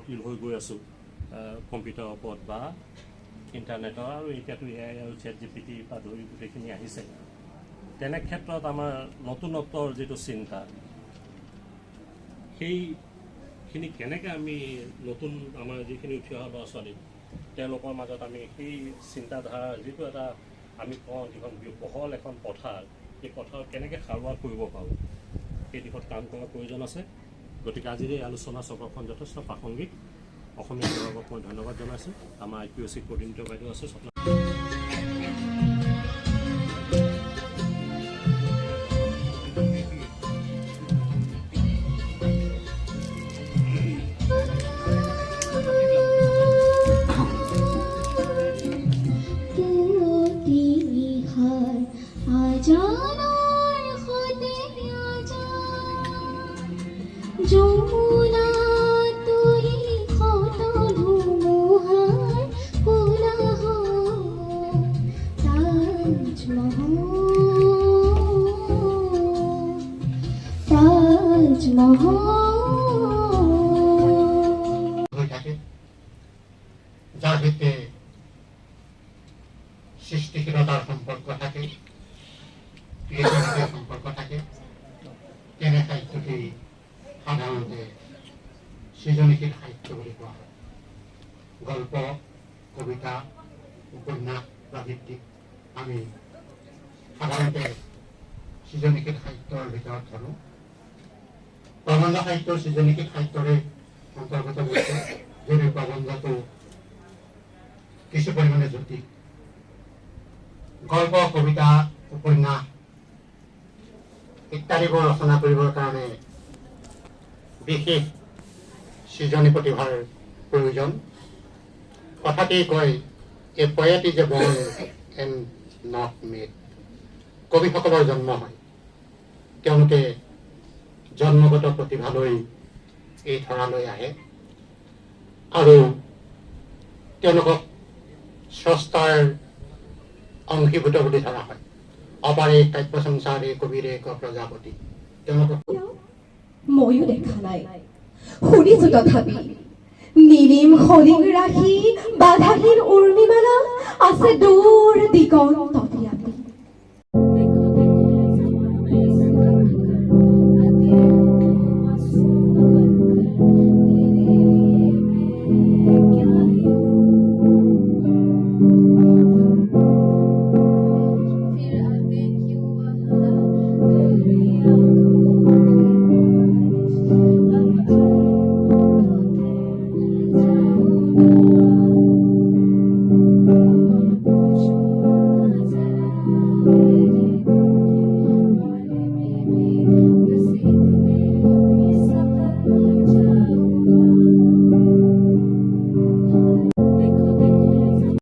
নিৰ্ভৰশীল হৈ গৈ আছোঁ কম্পিউটাৰৰ ওপৰত বা ইণ্টাৰনেটৰ, আৰু এতিয়াতো AI আৰু ChatGPT পৰা ধৰি গোটেইখিনি আহিছে। তেনে ক্ষেত্ৰত আমাৰ নতুনত্বৰ যিটো চিন্তা, সেইখিনি কেনেকৈ আমি নতুন আমাৰ যিখিনি উঠি অহা ল'ৰা ছোৱালী তেওঁলোকৰ মাজত আমি সেই চিন্তাধাৰাৰ যিটো এটা আমি কওঁ যিখন বহল এখন পথাৰ, সেই পথাৰত কেনেকৈ সাৰুৱা কৰিব পাৰোঁ সেই দিশত কাম কৰাৰ প্ৰয়োজন আছে। গতিকে আজিৰ এই আলোচনা চক্ৰখন যথেষ্ট প্ৰাসংগিক। অসমীয়া বিভাগক মই ধন্যবাদ জনাইছোঁ। আমাৰ IPOC কোঅৰ্ডিনেটৰ বাইদেউ আছে স্বপ্ন। যমুনা তুই ক্ষত ধুমুহাৰ কোলাহল, তাজমহল যাৰ ভিত্তিতে সৃষ্টিশীলতাৰ সম্পৰ্ক থাকে, সম্পৰ্ক থাকে, তেনে সাহিত্যটি সাধাৰণতে সৃজনীশীল সাহিত্য বুলি কোৱা হয়। গল্প, কবিতা, উপন্যাস বা ভিত্তিক আমি সাধাৰণতে সৃজনীশীল সাহিত্যৰ ভিতৰত ধৰোঁ। প্ৰবন্ধ সাহিত্য সৃজনীশীল সাহিত্যৰে অন্তৰ্গত হৈছে, যদিও প্ৰবন্ধটো কিছু পৰিমাণে জটিল। গল্প, কবিতা, উপন্যাস ইত্যাদিবোৰ ৰচনা কৰিবৰ কাৰণে বিশেষ সৃজনী প্ৰতিভাৰ প্ৰয়োজন। কথাতেই কয়, a poet is a born and not made. কবিসকলৰ জন্ম হয়, তেওঁলোকে জন্মগত প্ৰতিভালৈ এই ধৰালৈ আহে আৰু তেওঁলোকক স্ৰষ্টাৰ অংশীভূত বুলি ধৰা হয়। অপাৰে কাব্য সংসাৰে কবিৰে এক প্ৰজাপতি। তেওঁলোকক ময়ো দেখা নাই, শুনিছো তথাপি নীলিম শলিক ৰাখি বাধাহীন উৰ্মিমালা আছে দূৰ দিগন্ত